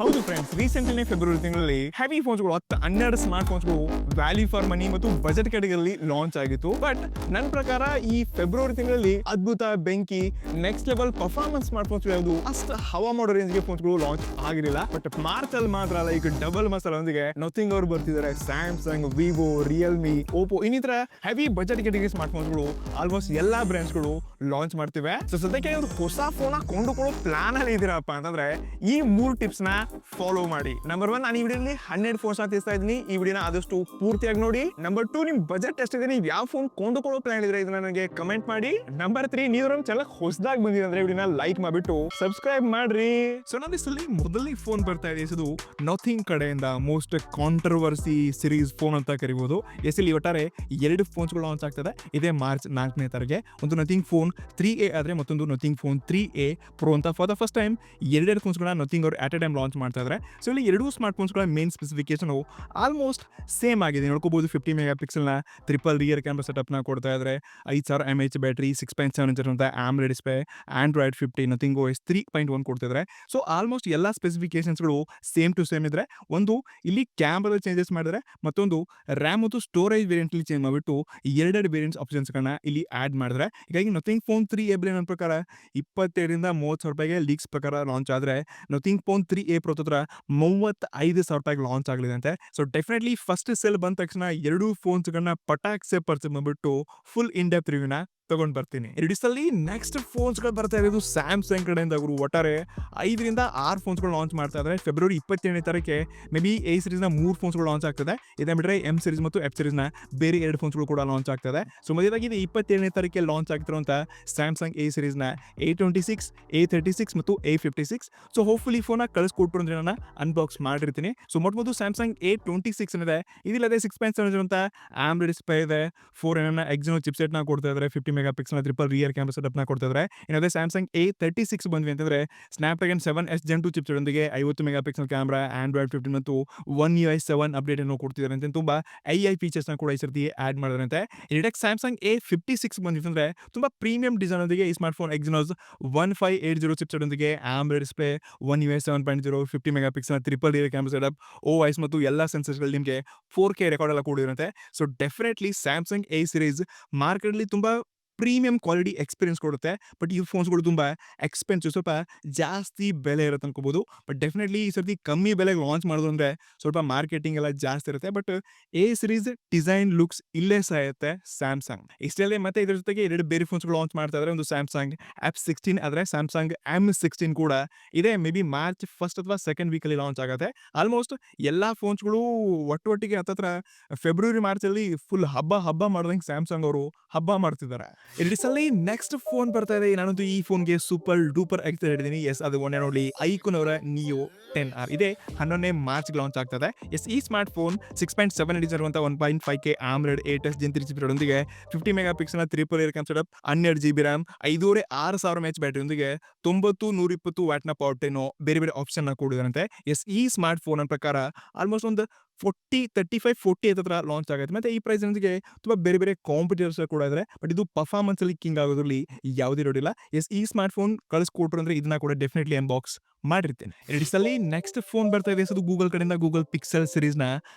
ಹೌದು friends, recently February ತಿಂಗಳಲ್ಲಿ heavy ಫೋನ್ಸ್ಗಳು 12 ಸ್ಮಾರ್ಟ್ ಫೋನ್ಸ್ಗಳು ವ್ಯಾಲ್ಯೂ ಫಾರ್ ಮನಿ ಮತ್ತು ಬಜೆಟ್ ಕ್ಯಾಟಗರಿಯಲ್ಲಿ ಲಾಂಚ್ ಆಗಿತ್ತು. ಬಟ್ ನನ್ನ ಪ್ರಕಾರ ಈ ಫೆಬ್ರವರಿ ತಿಂಗಳಲ್ಲಿ ಅದ್ಭುತ, ಬೆಂಕಿ, next level performance smart phones ಯಾವುದು ಅಷ್ಟು ಹವಾ ಮಾಡೋ ರೇಂಜ್ಗೆ ಫೋನ್ಸ್ಗಳು ಲಾಂಚ್ ಆಗಿರಲಿಲ್ಲ. ಬಟ್ ಮಾರ್ಚ್ ಅಲ್ಲಿ ಮಾತ್ರ ಈಗ ಡಬಲ್ ಮಸಾಲೊಂದಿಗೆ ನಥಿಂಗ್ ಅವರು ಬರ್ತಿದ್ದಾರೆ. ಸ್ಯಾಮ್ಸಂಗ್, ವಿವೋ, ರಿಯಲ್ಮಿ, ಓಪೋ ಇನ್ನಿತರ ಹೆವಿ ಬಜೆಟ್ ಕ್ಯಾಟಗರಿ ಸ್ಮಾರ್ಟ್ ಫೋನ್ಸ್ಗಳು ಆಲ್ಮೋಸ್ಟ್ ಎಲ್ಲಾ ಬ್ರ್ಯಾಂಡ್ಸ್ಗಳು ಲಾಂಚ್ ಮಾಡ್ತಿವೆ. ಸೊ ಸದ್ಯಕ್ಕೆ ಒಂದು ಹೊಸ ಫೋನ್ ಕೊಂಡುಕೊಳ್ಳೋ ಪ್ಲಾನ್ ಅಲ್ಲಿ ಇದೀರಪ್ಪ ಅಂತಂದ್ರೆ ಈ 3 ಟಿಪ್ಸ್ ನ ಫಾಲೋ ಮಾಡಿ. ನಂಬರ್ 1, ನಾನು ಈ ವಿಡಿಯೋಲಿ 12 ಫೋನ್ಸ್ ತಿಳಿಸ್ತಾ ಇದ್ದೀನಿ. ಈ ವಿಡಿಯೋನ ಆದಷ್ಟು ಪೂರ್ತಿಯಾಗಿ ನೋಡಿ. ನಂಬರ್ 2, ನಿಮ್ ಬಜೆಟ್ ಎಷ್ಟಿದೆ, ನೀವು ಯಾವ ಫೋನ್ ಕೊಂಡುಕೊಳ್ಳೋ ಪ್ಲಾನ್ ಇದ್ರೆ ಇದನ್ನ ನನಗೆ ಕಮೆಂಟ್ ಮಾಡಿ. ನಂಬರ್ 3, ನೀವು ನಮ್ಮ ಚಾನಲ್ ಹೊಸದಾಗಿ ಬಂದಿದೆ ಅಂದ್ರೆ ವಿಡಿಯೋನ ಲೈಕ್ ಮಾಡಿಬಿಟ್ಟು ಸಬ್ಸ್ಕ್ರೈಬ್ ಮಾಡ್ರಿ. ಸೊ ನಾನು ಇಲ್ಲಿ ಮೊದಲನೇ ಫೋನ್ ಬರ್ತಾ ಇದೆ, ಇದು ನಥಿಂಗ್ ಕಡೆಯಿಂದ ಮೋಸ್ಟ್ ಕಾಂಟ್ರವರ್ಸಿ ಸಿರೀಸ್ ಫೋನ್ ಅಂತ ಕರಿಬಹುದು. ಇಲ್ಲಿ ಒಟ್ಟಾರೆ 2 ಫೋನ್ಸ್ಗಳು ಲಾಂಚ್ ಆಗ್ತದೆ. ಇದೇ ಮಾರ್ಚ್ 4ನೇ ತಾರೀಕಿಗೆ. ಒಂದು ನಥಿಂಗ್ ಫೋನ್ 3A ಆದ್ರೆ ಮತ್ತೊಂದು ನಥಿಂಗ್ ಫೋನ್ 3A Pro ಅಂತ ಫಾರ್ ದ ಫಸ್ಟ್ ಟೈಮ್ 2 ಫೋನ್ಸ್ಗಳನ್ನ ನಥಿಂಗ್ ಅವರು ಅಟ್ ಎ ಟೈಮ್ ಲಾಂಚ್ ಮಾಡ್ತಾ ಇದ್ದಾರೆ. ಸೊ ಇಲ್ಲಿ 2 ಸ್ಮಾರ್ಟ್ ಫೋನ್ಸ್ಗಳ ಮೇನ್ ಸ್ಪೆಸಿಫಿಕೇಶನ್ ಆಲ್ಮೋಸ್ಟ್ ಸೇಮ್ ಆಗಿದೆ. ನೋಡ್ಕೋಬಹುದು, 50 ಮೆಗಾ ಪಿಕ್ಸೆಲ್ನ ಟ್ರಿಪಲ್ ರಿಯರ್ ಕ್ಯಾಮ್ರಾ ಸೆಟಪ್ನ ಕೊಡ್ತಾ ಇದ್ದಾರೆ. 5000 mAh ಬ್ಯಾಟ್ರಿ, 6.7 ಇಂಚ್ ಅಂತ AMOLED display, Android 15, Nothing OS 3.1 ಕೊಡ್ತಿದ್ದಾರೆ. ಸೊ ಆಲ್ಮೋಸ್ಟ್ ಎಲ್ಲ ಸ್ಪೆಸಿಫಿಕೇಶನ್ಸ್ಗಳು ಸೇಮ್ ಟು ಸೇಮ್ ಇದ್ರೆ. ಒಂದು ಇಲ್ಲಿ ಕ್ಯಾಮ್ರಾ ಚೇಂಜಸ್ ಮಾಡಿದ್ರೆ, ಮತ್ತೊಂದು ರ್ಯಾಮ್ ಮತ್ತು ಸ್ಟೋರೇಜ್ ವೇರಿಯಂಟ್ ಚೇಂಜ್ ಮಾಡಿಬಿಟ್ಟು 2 ವೇರಿಯಂಟ್ಸ್ ಆಪ್ಷನ್ಸ್ಗಳನ್ನ ಇಲ್ಲಿ ಆಡ್ ಮಾಡಿದ್ರೆ. ಹೀಗಾಗಿ ನಥಿಂಗ್ ಫೋನ್ 3A ನನ್ನ ಪ್ರಕಾರ 22 ರಿಂದ 30 ಸಾವಿರ ರೂಪಾಯಿಗೆ ಲೀಕ್ಸ್ ಪ್ರಕಾರ ಲಾಂಚ್ ಆದ್ರೆ, ನಥಿಂಗ್ ಫೋನ್ 3A Pro ಹತ್ರ 35 ಸಾವಿರ ರೂಪಾಯಿಗೆ ಲಾಂಚ್ ಆಗಲಿದೆ ಅಂತೆ. ಸೊ ಡೆಫಿನೆಟ್ಲಿ ಫಸ್ಟ್ ಸೆಲ್ ಬಂದ ತಕ್ಷಣ 2 ಫೋನ್ಸ್ಗಳನ್ನ ಪಟಾಕ್ಸೆ ಪರ್ಚೇಸ್ ಮಾಡಿಬಿಟ್ಟು ಫುಲ್ ಇನ್ ಡೆಪ್ತ್ ರಿವ್ಯೂನ ತಗೊಂಡ್ ಬರ್ತೀನಿ. ರಿಡಿಸಲ್ಲಿ ನೆಕ್ಸ್ಟ್ ಫೋನ್ಸ್ಗಳು ಬರ್ತಾ ಇರೋದು ಸ್ಯಾಮ್ಸಂಗ್ ಕಡೆಯಿಂದ. ಅವರು ಒಟ್ಟಾರೆ 5 ರಿಂದ 6 ಫೋನ್ಸ್ಗಳು ಲಾಂಚ್ ಮಾಡ್ತಾ ಇದ್ದಾರೆ. ಫೆಬ್ರವರಿ 27ನೇ ತಾರೀಕಿಗೆ ಮೇ ಬಿ ಎ ಸಿರೀಸ್ನ 3 ಫೋನ್ಸ್ಗಳು ಲಾಂಚ್ ಆಗ್ತದೆ. ಇದೇ ಬಿಟ್ಟರೆ ಎಂ ಸಿರೀಸ್ ಮತ್ತು ಎಫ್ ಸಿರೀಸ್ನ ಬೇರೆ 2 ಫೋನ್ಸ್ಗಳು ಕೂಡ ಲಾಂಚ್ ಆಗ್ತದೆ. ಸೊ ಮೊದಲಾಗಿ 27ನೇ ತಾರೀಕಿಗೆ ಲಾಂಚ್ ಆಗ್ತಿರುವಂಥ ಸ್ಯಾಮ್ಸಂಗ್ ಎ ಸಿರೀಸ್ನ A26, A36 ಮತ್ತು A56. ಸೊ ಹೋಪ್ಫುಲಿ ಫೋನ್ ಕಳಿಸ್ಕೊಟ್ರು ಅಂದ್ರೆ ನಾನು ಅನ್ಬಾಕ್ಸ್ ಮಾಡಿರ್ತೀನಿ. ಸೊ ಮೊದಲು ಸ್ಯಾಮ್ಸಂಗ್ A26 ಇದೆ. ಇದಿಲ್ಲದೆ 6.7 ಅಂತ AMOLED ಡಿಸ್ಪ್ಲೇ ಇದೆ. 4nm ಎಕ್ಸಿನೋ ಚಿಪ್ಸೆಟ್ನ ಕೊಡ್ತಾ ಇದ್ದಾರೆ. 50 ಮೆಗಾ ಪಿಕ್ಸೆಲ್ನ ಟ್ರಿಪಲ್ ರಿಯರ್ ಕ್ಯಾಮ್ರಾ ಸೆಟಪ್ನ ಕೊಡ್ತಾ ಇದ್ದಾರೆ. ಇನ್ನೊಂದೇ ಸ್ಯಾಮ್ಸಂಗ್ A36 ಬಂದ್ವಿ ಅಂತಂದ್ರೆ ಸ್ನ್ಯಾಪ್ಡ್ರ್ಯಾಗನ್ 7S Gen 2 ಚಿಪ್ಸೆಟ್ ಒಂದಿಗೆ 50 ಮೆಗಾ ಪಿಕ್ಸೆಲ್ ಕ್ಯಾಮ್ರಾ, ಆಂಡ್ರಾಯ್ಡ್ 15 ಮತ್ತು One UI 7 ಅಪ್ಡೇಟ್ ಅನ್ನು ಕೊಡ್ತಿದ್ದಾರೆ ಅಂತ ತುಂಬಾ AI ಫೀಚರ್ಸ್ನ ಕೂಡ ಈ ಸರ್ತಿ ಆಡ್ ಮಾಡಿದಾರಂತೆ. ಇದಕ್ಕೆ ಸ್ಯಾಮ್ಸಂಗ್ A56 ಬಂದಿತ್ತಂದ್ರೆ ತುಂಬಾ ಪ್ರೀಮಿಯಂ ಡಿಸೈನ್ ಒಂದಿಗೆ ಈ ಸ್ಮಾರ್ಟ್ ಫೋನ್ ಎಕ್ಸಿನೋಸ್ 1580 ಚಿಪ್ಸೆಟ್ ಒಂದಿಗೆ AMOLED display, One UI 7.0, 50 mega pixel triple rear camera setup, OIS ಮತ್ತು ಎಲ್ಲ ಸೆನ್ಸರ್ಸ್ಗಳು ನಿಮಗೆ 4K ರೆಕಾರ್ಡ್ ಎಲ್ಲ ಕೊಡಿರುತ್ತೆ. So definitely Samsung A series ಮಾರ್ಕೆಟ್ಲಿ ತುಂಬಾ ಪ್ರೀಮಿಯಂ ಕ್ವಾಲಿಟಿ ಎಕ್ಸ್ಪೀರಿಯನ್ಸ್ ಕೊಡುತ್ತೆ. ಬಟ್ ಈ ಫೋನ್ಸ್ಗಳು ತುಂಬ ಎಕ್ಸ್ಪೆನ್ಸಿವ್, ಸ್ವಲ್ಪ ಜಾಸ್ತಿ ಬೆಲೆ ಇರುತ್ತೆ ಅನ್ಕೋಬಹುದು. ಬಟ್ ಡೆಫಿನೆಟ್ಲಿ ಈ ಸರ್ತಿ ಕಮ್ಮಿ ಬೆಲೆಗೆ ಲಾಂಚ್ ಮಾಡೋದು ಅಂದರೆ ಸ್ವಲ್ಪ ಮಾರ್ಕೆಟಿಂಗ್ ಎಲ್ಲ ಜಾಸ್ತಿ ಇರುತ್ತೆ. But A series design looks ಇಲ್ಲೇ ಸಾಯುತ್ತೆ ಸ್ಯಾಮ್ಸಂಗ್. ಇಷ್ಟೇ ಮತ್ತೆ ಇದ್ರ ಜೊತೆಗೆ 2 ಬೇರೆ ಫೋನ್ಸ್ಗಳು ಲಾಂಚ್ ಮಾಡ್ತಾ ಇದ್ದಾರೆ. ಒಂದು ಸ್ಯಾಮ್ಸಂಗ್ F16 ಆದರೆ ಸ್ಯಾಮ್ಸಂಗ್ M16 ಕೂಡ ಇದೆ. ಮೇ ಬಿ ಮಾರ್ಚ್ 1 ಅಥವಾ 2nd ವೀಕಲ್ಲಿ ಲಾಂಚ್ ಆಗುತ್ತೆ. ಆಲ್ಮೋಸ್ಟ್ ಎಲ್ಲ ಫೋನ್ಸ್ಗಳು ಒಟ್ಟೊಟ್ಟಿಗೆ ಹತ್ತತ್ರ ಫೆಬ್ರವರಿ ಮಾರ್ಚಲ್ಲಿ ಫುಲ್ ಹಬ್ಬ ಮಾಡೋದಂಗೆ ಸ್ಯಾಮ್ಸಂಗ್ ಅವರು ಹಬ್ಬ ಮಾಡ್ತಿದ್ದಾರೆ. ಇಡಿಸಲ್ಲಿ ನೆಕ್ಸ್ಟ್ ಫೋನ್ ಬರ್ತಾ ಇದೆ. ನಾನಂತೂ ಈ ಫೋನ್ಗೆ ಸೂಪರ್ ಡೂಪರ್ ಎಕ್ಸೈಟೆಡ್ ಇದ್ದೀನಿ. ಎಸ್, ಅದು ಒಂದೇ ನೋಡಿ, ಐಕಾನ್ ಅವರ ನಿಯೋ 10R ಇದೆ. 11ನೇ ಮಾರ್ಚ್ ಲಾಂಚ್ ಆಗ್ತದೆ. ಎಸ್, ಈ ಸ್ಮಾರ್ಟ್ ಫೋನ್ 6.7 ಇಂಚ್ ಇರುವಂತ 1.5K AMOLED 8S Gen 3 chip ಒಂದಿಗೆ 50 ಮೆಗಾ ಪಿಕ್ಸೆಲ್ನ triple rear camera setup, 12 GB RAM, 5,500 mAh battery ಒಂದಿಗೆ 90-120 ವ್ಯಾಟ್ನ ಪವರ್ ಟೇನೋ ಬೇರೆ ಬೇರೆ ಆಪ್ಷನ್ ಕೊಡಿದಾರಂತೆ. ಎಸ್, ಈ ಸ್ಮಾರ್ಟ್ ಫೋನ್ ಪ್ರಕಾರ ಆಲ್ಮೋಸ್ಟ್ ಒಂದು 35-40 ಹತ್ರ ಲಾಂಚ್ ಆಗುತ್ತೆ. ಮತ್ತೆ ಈ ಪ್ರೈಸ್ ರೇಂಜ್ಗೆ ತುಂಬಾ ಬೇರೆ ಬೇರೆ ಕಾಂಪಿಟೇಟರ್ಸ್ ಕೂಡ ಇದ್ದಾರೆ. ಬಟ್ ಇದು ಪರ್ಫಾರ್ಮೆನ್ಸ್ ಅಲ್ಲಿ ಕಿಂಗ್ ಆಗೋದ್ರಲ್ಲಿ ಯಾವುದೇ ಇರೋದಿಲ್ಲ. ಎಸ್, ಈ ಸ್ಮಾರ್ಟ್ ಫೋನ್ ಕಳಿಸ್ಕೊಟ್ರು ಅಂದ್ರೆ ಇದನ್ನ ಕೂಡ ಡೆಫಿನೆಟ್ಲಿ ಅನ್ಬಾಕ್ಸ್ ಮಾಡಿರ್ತೇನೆ. ಎಡಿಸಲ್ಲಿ ನೆಕ್ಸ್ಟ್ ಫೋನ್ ಬರ್ತಾ ಇದೆ. ಅದು ಗೂಗಲ್ ಕಡೆಯಿಂದ ಗೂಗಲ್ ಪಿಕ್ಸೆಲ್ ಸಿರೀಸ್ನ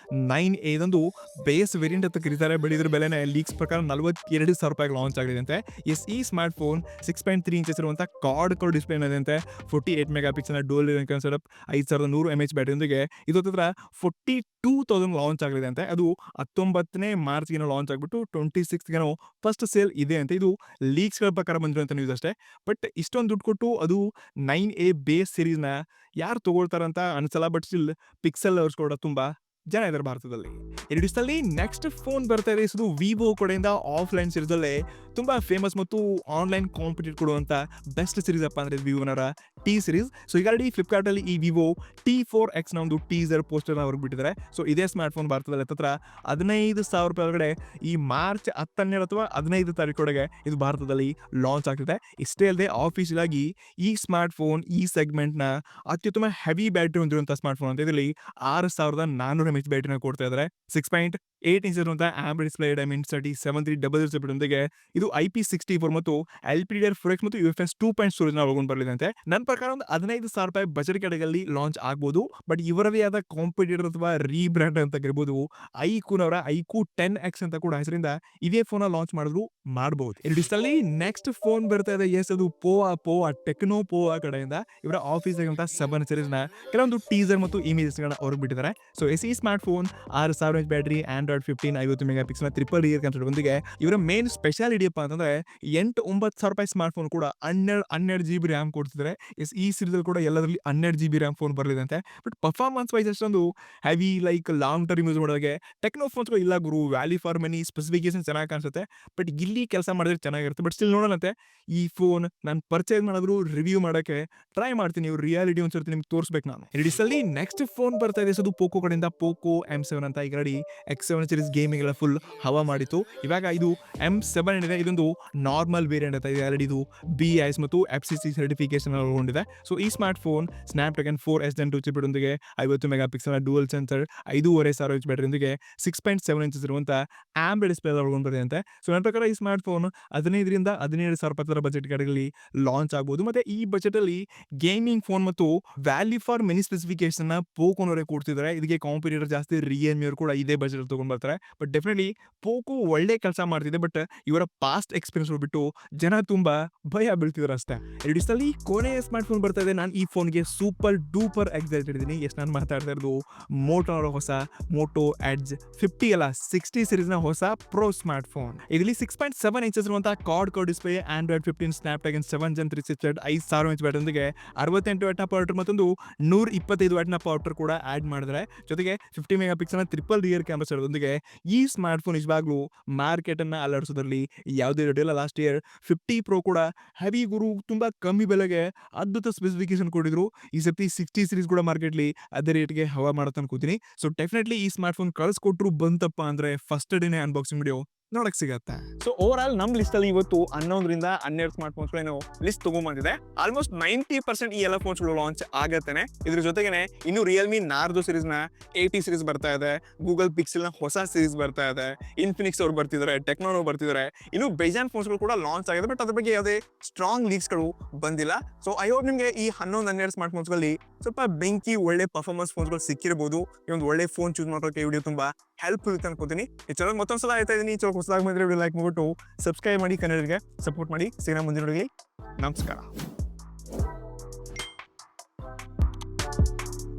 9A ಇದೊಂದು ಬೇಸ್ ವೇರಿಯಂಟ್ ಅಂತ ಕರೀತಾರೆ. ಬಟ್ ಇದ್ರ ಬೆಲೆನೇ ಲೀಕ್ಸ್ ಪ್ರಕಾರ 42 ಸಾವಿರ ರೂಪಾಯಿಗೆ ಲಾಂಚ್ ಆಗಿದೆ ಅಂತೆ. ಎಸ್, ಈ ಸ್ಮಾರ್ಟ್ ಫೋನ್ 6.3 ಇಂಚಸ್ ಇರುವಂತ ಕಾರ್ಡ್ ಡಿಸ್ಪ್ಲೇ ಇದೆ ಅಂತೆ. 48 ಮೆಗಾ ಪಿಕ್ಸೆಲ್ನ ಡೋಲ್ ಸೆಟಪ್, 5100 mAh ಬ್ಯಾಟರಿ ಒಂದಿಗೆ ಇದು ಹತ್ರ 42,000 ಲಾಂಚ್ ಆಗಲಿದೆ ಅಂತೆ. ಅದು 19ನೇ ಮಾರ್ಚ್ಗೆ ಲಾಂಚ್ ಆಗ್ಬಿಟ್ಟು 26ಗೆ ಫಸ್ಟ್ ಸೇಲ್ ಇದೆ ಅಂತ ಇದು ಲೀಕ್ಸ್ಗಳ ಪ್ರಕಾರ ಬಂದಿರುವಂತ ನ್ಯೂಸ್ ಅಷ್ಟೇ. ಬಟ್ ಇಷ್ಟೊಂದು ದುಡ್ಡು ಕೊಟ್ಟು ಅದು 9A ಬೇಸ್ ಸಿರೀಸ್ನ ಯಾರು ತಗೊಳ್ತಾರಂತ ಅನ್ಸಲ್ಲ. ಬಟ್ ಸ್ಟಿಲ್ ಪಿಕ್ಸೆಲ್ ಲವರ್ಸ್ ಕೂಡ ತುಂಬಾ ಜನ ಇದ್ದಾರೆ ಭಾರತದಲ್ಲಿ. ಎರಡಿಸಲ್ಲಿ ನೆಕ್ಸ್ಟ್ ಫೋನ್ ಬರ್ತಾ ಇದೆ. ಇದು ವಿವೋ ಕಡೆಯಿಂದ ಆಫ್ಲೈನ್ ಸೀರೀಸ್ ಅಲ್ಲೇ ತುಂಬಾ ಫೇಮಸ್ ಮತ್ತು ಆನ್ಲೈನ್ ಕಾಂಪಿಟೇಟ್ ಕೊಡುವಂತ ಬೆಸ್ಟ್ ಸೀರೀಸ್ ಅಪ್ಪ ಅಂದ್ರೆ ವಿವೋನರ ಟಿ ಸೀರೀಸ್. ಸೊ ಈಗ ಫ್ಲಿಪ್ಕಾರ್ಟ್ ಅಲ್ಲಿ ಈ ವಿವೋ T4X ನ ಒಂದು ಟೀಸರ್ ಪೋಸ್ಟರ್ ಹೊರಗೆ ಬಿಟ್ಟಿದ್ದಾರೆ. ಸೊ ಇದೇ ಸ್ಮಾರ್ಟ್ ಫೋನ್ ಭಾರತದಲ್ಲಿ ಹತ್ರ 15,000 ರೂಪಾಯಿ ಒಳಗಡೆ ಈ ಮಾರ್ಚ್ 12 ಅಥವಾ 15 ತಾರೀಕೊಳಗೆ ಇದು ಭಾರತದಲ್ಲಿ ಲಾಂಚ್ ಆಗ್ತಿದೆ. ಇಷ್ಟೇ ಅಲ್ಲದೆ ಆಫೀಷಿಯಲ್ ಆಗಿ ಈ ಸ್ಮಾರ್ಟ್ ಫೋನ್ ಈ ಸೆಗ್ಮೆಂಟ್ ನ ಅತ್ಯುತ್ತಮ ಹೆವಿ ಬ್ಯಾಟರಿ ಹೊಂದಿರುವಂತಹ ಸ್ಮಾರ್ಟ್ ಫೋನ್ ಅಂತ ಇದರಲ್ಲಿ 6,400 mAh ಬ್ಯಾಟರಿನ ಕೊಡ್ತಾ ಇದ್ದಾರೆ. 6. 8 ಇಂಚ್ ಇರುವಂತಹ ಆಂಬ್ರೆಡ್ ಡಿಸ್ಪ್ಲೇ ಡೈಮೆಂಡ್ 37 ಜೊತೆಗೆ ಇದು IP64 ಮತ್ತು LPDDR4X ಮತ್ತು UFS 2.0 ಸ್ಟೋರೇಜ್ ಒಳಗೊಂಡು ಬರಲಿದೆ. ನನ್ನ ಪ್ರಕಾರ ಒಂದು 15,000 ರೂಪಾಯಿ ಬಜೆಟ್ ಕೆಳಗಲ್ಲಿ ಲಾಂಚ್ ಆಗ್ಬೋದು. ಬಟ್ ಇವರದೇ ಆದ ಕಾಂಪಿಟೇಟರ್ ಅಥವಾ ರೀಬ್ರ್ಯಾಂಡ್ ಅಂತ ಕರಿಬಹುದು ಐಕೂನ್ ಅವರ ಐಕೂ 10X ಅಂತ ಕೂಡ ಹೆಸರಿಂದ ಇದೇ ಫೋನ್ ಲಾಂಚ್ ಮಾಡಿದ್ರು ಮಾಡಬಹುದು. ಇಲ್ಲಿ ನೆಕ್ಸ್ಟ್ ಫೋನ್ ಬರ್ತಾ ಇದೆ. ಎಸ್, ಅದು ಪೋವಾ ಟೆಕ್ನೋ ಪೋವಾ ಕಡೆಯಿಂದ ಇವರ ಆಫೀಸ್ ಆಗಿರುವಂತ 7 ಸೀರೀಸ್ ನ ಕೆಲವೊಂದು ಟೀಸರ್ ಮತ್ತು ಇಮೇಜಸ್ ಗಳನ್ನ ಹೊರಗೆ ಬಿಟ್ಟಿದ್ದಾರೆ. ಸೊ ಈ smart phone 6000 mAh battery, Android 15 50 mega pixel triple rear camera ಬಂದಿಗೆ ಇವರ ಮೇನ್ ಸ್ಪೆಷಾಲಿಟಿ ಏನಪ್ಪಾ ಅಂತಂದ್ರೆ 8-9 ಸಾವಿರ ರೂಪಾಯಿ ಸ್ಮಾರ್ಟ್ ಫೋನ್ ಕೂಡ 12 GB ರ್ಯಾಮ್ ಕೊಡ್ತಿದ್ದಾರೆ. ಈ ಸೀರೀಸ್ ಕೂಡ ಎಲ್ಲದರಲ್ಲಿ 12 GB ರ್ಯಾಮ್ ಫೋನ್ ಬರಲಿದೆ ಅಂತೆ. ಬಟ್ ಪರ್ಫಾರ್ಮೆನ್ಸ್ ವೈಸ್ ಅಷ್ಟೊಂದು heavy like long term use ಮಾಡೋಕೆ ಟೆಕ್ನೋ ಫೋನ್ಸ್ ಇಲ್ಲ ಗುರು, ವ್ಯಾಲ್ಯೂ ಫಾರ್ ಮನಿ, ಸ್ಪೆಸಿಫಿಕೇಶನ್ ಚೆನ್ನಾಗಿ ಕಾಣಿಸುತ್ತೆ. ಬಟ್ ಇಲ್ಲಿ ಕೆಲಸ ಮಾಡಿದ್ರೆ ಚೆನ್ನಾಗಿರುತ್ತೆ. ಬಟ್ ಸ್ಟಿಲ್ ನೋಡೋಣಂತೆ. ಈ ಫೋನ್ ನಾನು ಪರ್ಚೇಸ್ ಮಾಡಿದ್ರು ರಿವ್ಯೂ ಮಾಡೋಕೆ ಟ್ರೈ ಮಾಡ್ತೀನಿ. ರಿಯಾಲಿಟಿ ಒಂದ್ಸರ್ತಿ ನಿಮ್ಗೆ ತೋರಿಸ್ಬೇಕು ನಾನು. ಇಲ್ಲಿ ನೆಕ್ಸ್ಟ್ ಫೋನ್ ಬರ್ತಾ ಇದೆ. ಅದು ಪೋಕೋ ಕಡೆಯಿಂದ ಪೋಕೋ M7 ಅಂತ. ಈಗ ರೆಡಿ X7 ಸೀರೀಸ್ ಗೇಮಿಂಗ್ ಎಲ್ಲ ಫುಲ್ ಹವಾ ಮಾಡಿತ್ತು. ಇವಾಗ ಇದು M7 ಏನಿದೆ ಇದೊಂದು ನಾರ್ಮಲ್ ವೇರಿಯಂಟ್ ಅಂತ ಇದೆ. ಆಲ್ರೆಡಿ ಇದು BIS ಮತ್ತು FCC ಸರ್ಟಿಫಿಕೇಶನ್ ಒಳಗೊಂಡಿದೆ. ಸೊ ಈ smart phone Snapdragon 4S Gen 2 chip ಒಂದಿಗೆ 50 mega pixel dual sensor, 5.5 mAh battery ಒಂದಿಗೆ 6.7 ಇಂಚಸ್ ಇರುವಂತ ಆಂಬ್ರೆಡ್ ಡಿಸ್ಪ್ಲೇ ಒಳಗೊಂಡಿದೆ ಅಂತೆ. ಸೊ ನನ್ನ ಪ್ರಕಾರ ಈ ಸ್ಮಾರ್ಟ್ ಫೋನ್ 15,000 - 17,000 ರೂಪಾಯಿ ಬಜೆಟ್ ಕಡೆಗಳಲ್ಲಿ ಲಾಂಚ್ ಆಗಬಹುದು. ಮತ್ತೆ ಈ ಬಜೆಟ್ ಅಲ್ಲಿ ಗೇಮಿಂಗ್ ಫೋನ್ ಮತ್ತು ವ್ಯಾಲ್ಯೂ ಫಾರ್ ಮೆನಿ ಸ್ಪೆಸಿಫಿಕೇಶನ್ ಪೋಕೋನವರೇ ಕೊಡ್ತಿದ್ದಾರೆ. ಇದಕ್ಕೆ ಕಾಂಪಿಟೇಟರ್ ಜಾಸ್ತಿ ರಿಯಲ್ಮಿ ಅವರು ಕೂಡ ಇದೇ ಬಜೆಟ್ ತಗೊಂಡ್ ಬರ್ತಾರೆ. ಬಟ್ ಡೆಫಿನೆಟ್ಲಿ ಪೋಕೋ ಒಳ್ಳೆ ಕೆಲಸ ಮಾಡ್ತಿದೆ. ಬಟ್ ಇವರ ಪಾಸ್ಟ್ ಎಕ್ಸ್ಪೀರಿಯನ್ಸ್ ಬಿಟ್ಟು ಜನ ತುಂಬಾ ಭಯ ಬೀಳ್ತಿದ್ದಾರೆ ಅಷ್ಟೇ. ಎರಡಿಸಲ್ಲಿ ಕೊನೆಯ ಸ್ಮಾರ್ಟ್ ಫೋನ್ ಬರ್ತಾ ಇದೆ. ನಾನು ಈ ಫೋನ್ಗೆ ಸೂಪರ್ ಡೂಪರ್ ಎಕ್ಸೈಟೆಡ್ ಇದ್ದೀನಿ. ಎಷ್ಟು ನಾನು ಮಾತಾಡ್ತಾ ಇರೋದು ಮೋಟೋ ಹೊಸ ಮೋಟೋ ಎಡ್ಜ್ 50 ಅಲ್ಲ 60 ಸೀರೀಸ್ ನ ಹೊಸ ಪ್ರೋ ಸ್ಮಾರ್ಟ್ ಫೋನ್. ಇದರಲ್ಲಿ 6.7 ಇಂಚಸ್ ಇರುವಂತಹ card display, Android 15 Snapdragon 7 Gen 3 chipset, 5000 mAh battery ಒಂದಿಗೆ 68 ವ್ಯಾಟ್ನ ಪವರ್ ಮತ್ತೊಂದು 125 ವ್ಯಾಟ್ನ ಪವರ್ ಕೂಡ ಆಡ್ ಮಾಡಿದ್ರೆ, ಜೊತೆಗೆ 50 mega pixel triple rear camera ಒಂದಿಗೆ ಈ ಸ್ಮಾರ್ಟ್ ಫೋನ್ ನಿಜವಾಗ್ಲೂ ಮಾರ್ಕೆಟ್ ಅನ್ನ ಅಲರ್ಸೋದ್ರಲ್ಲಿ ಯಾವುದೇ ರೆಡಿ ಇಲ್ಲ. ಲಾಸ್ಟ್ ಇಯರ್ 50 Pro ಕೂಡ ಹೆವಿ ಗುರು ತುಂಬಾ ಕಮ್ಮಿ ಬೆಲೆಗೆ ಅದ್ಭುತ ಸ್ಪೆಸಿಫಿಕೇಶನ್ ಕೊಟ್ಟಿದ್ರು. ಈ ಸರ್ತಿ 60 ಸೀರೀಸ್ ಕೂಡ ಮಾರ್ಕೆಟ್ಲಿ ಅದೇ ರೇಟ್ಗೆ ಹವಾ ಮಾಡುತ್ತೆ ಅನ್ಕೋತೀನಿ. ಸೊ ಡೆಫಿನೆಟ್ಲಿ ಈ ಸ್ಮಾರ್ಟ್ ಫೋನ್ ಕಳಿಸ್ಕೊಟ್ರು ಬಂತಪ್ಪ ಅಂದ್ರೆ ಫಸ್ಟ್ ಡೇನೆ ಅನ್ಬಾಕ್ಸಿಂಗ್ ವಿಡಿಯೋ ನೋಡಕ್ ಸಿಗತ್ತೆ. ಸೊ ಓವರ್ ಆಲ್ ನಮ್ ಲಿಸ್ಟ್ ಅಲ್ಲಿ ಇವತ್ತು 11ರಿಂದ 12 ಸ್ಮಾರ್ಟ್ ಫೋನ್ಸ್ ಲಿಸ್ಟ್ ತಗೊಂಡ್ಬಂದಿದೆ. ಆಲ್ಮೋಸ್ಟ್ 90% ಈ ಎಲ್ಲ ಫೋನ್ಸ್ ಲಾಂಚ್ ಆಗತ್ತೇನೆ. ಇದ್ರ ಜೊತೆಗೇನೆ ಇನ್ನು ರಿಯಲ್ಮಿ ನಾರ್ಜೋ ಸೀರೀಸ್ ನ 80 ಸೀರೀಸ್ ಬರ್ತಾ ಇದೆ, ಗೂಗಲ್ ಪಿಕ್ಸೆಲ್ ನ ಹೊಸ ಸೀರೀಸ್ ಬರ್ತಾ ಇದೆ, ಇನ್ಫಿನಿಕ್ಸ್ ಅವ್ರು ಬರ್ತಿದ್ದಾರೆ, ಟೆಕ್ನೋ ಬರ್ತಿದ್ದಾರೆ, ಇನ್ನು ಬೇಜಾನ್ ಫೋನ್ಸ್ ಕೂಡ ಲಾಂಚ್ ಆಗಿದೆ. ಬಟ್ ಅದ್ರ ಬಗ್ಗೆ ಯಾವುದೇ ಸ್ಟ್ರಾಂಗ್ ಲೀಕ್ಸ್ ಗಳು ಬಂದಿಲ್ಲ. ಸೊ ಐ ಹೋಪ್ ನಿಮ್ಗೆ ಈ 11-12 ಸ್ಮಾರ್ಟ್ ಫೋನ್ಸ್ ಗಳಲ್ಲಿ ಸ್ವಲ್ಪ ಬೆಂಕಿ ಒಳ್ಳೆ ಪರ್ಫಾರ್ಮೆನ್ಸ್ ಫೋನ್ಸ್ ಗಳು ಸಿಕ್ಕಿರಬಹುದು. ಈ ಒಂದು ಒಳ್ಳೆ ಫೋನ್ ಚೂಸ್ ಮಾಡೋಕೆ ವಿಡಿಯೋ ತುಂಬಾ ಹೆಲ್ಪ್ ಇರುತ್ತೆ ಅನ್ಕೋತೀನಿ. ಈ ಚಾನಲ್ ಮತ್ತೊಂದ್ಸಲ ಆಯ್ತಾ ಇದೀನಿ. ಹೊಸದಾಗಿ ಬಂದ್ರೆ ಲೈಕ್ ಮಾಡ್ಬಿಟ್ಟು ಸಬ್ಸ್ಕ್ರೈಬ್ ಮಾಡಿ, ಕನ್ನಡಿಗರಿಗೆ ಸಪೋರ್ಟ್ ಮಾಡಿ. ಸಿಗೋಣ ಮುಂದಿನ ವಿಡಿಯೋಲಿ. ನಮಸ್ಕಾರ.